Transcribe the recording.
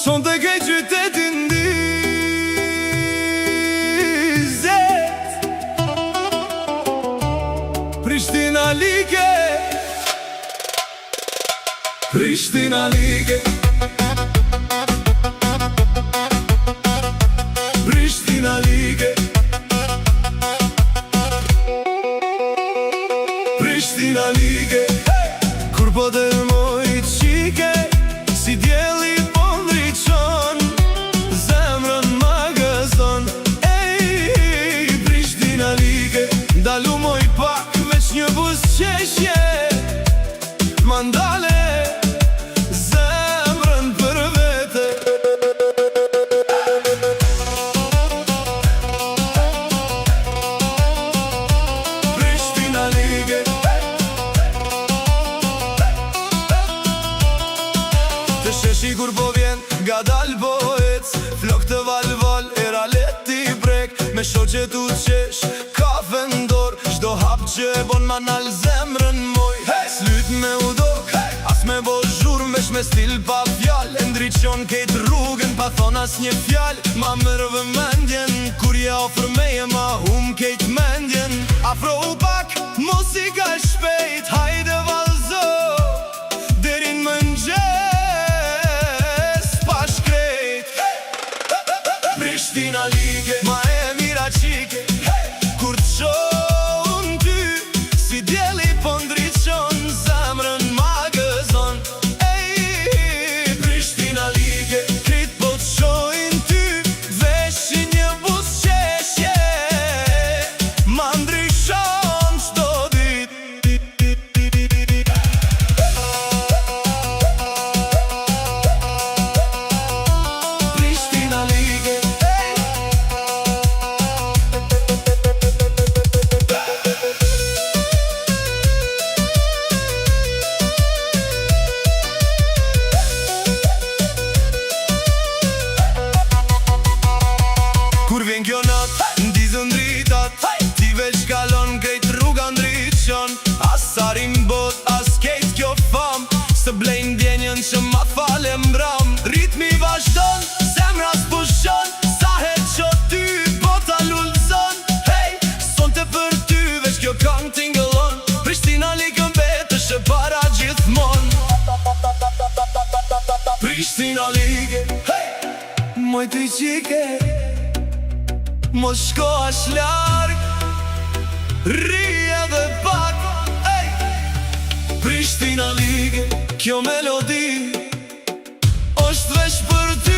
Son të kej qytetin dizet Prishtina Lige Prishtina Lige Prishtina Lige Prishtina Lige Kur po të moj qike si djeli po ndriqon zemrën më gëzon ej Prishtina Lige ndalu moj pak veç një buzëqeshje ma ndale zemrën për vete Prishtina Lige Të sheshi kur po vjen, nga dal po ec Flok të val, era leti brek Me shoqet u qesh, kafe ndor Shdo hap që e bon ma nal zemrën moj Slyt me udok, as me bo zhurm Vesh me stil pa fjall E ndriqon kejt rrugën, pa thon as një fjall Ma mërë vëmendjen, kur ja ofër meje Ma hum kejt mendjen Afro u pak, muzika shpejt Hajde valzo, derin më nxes Prishtina Lige ma e mira qike Kur të shohun ty si djeli po ndriqon zemrën ma gëzon ej Prishtina Lige krit po të shohin ty veshi një buzëqeshje ma ndriqon çdo dit Prishtina Lige Kur vjen kjo nat, ndizën dritat Ti veç kalon krejt rruga ndriqon As sarim bot, as kejt kjo fam Së blejnë djenjën që ma fale mbram Ritmi vazhdon, zemra s'pushon Sa her që ty bota lullzon Hej, son të për ty veç kjo kong tingëllon Prishtina Lige mbetësh e para gjithmon Prishtina Lige Moj të qike Mos shko as larg Ri edhe pak ej Prishtina Lige Kjo melodi Osht veç për ty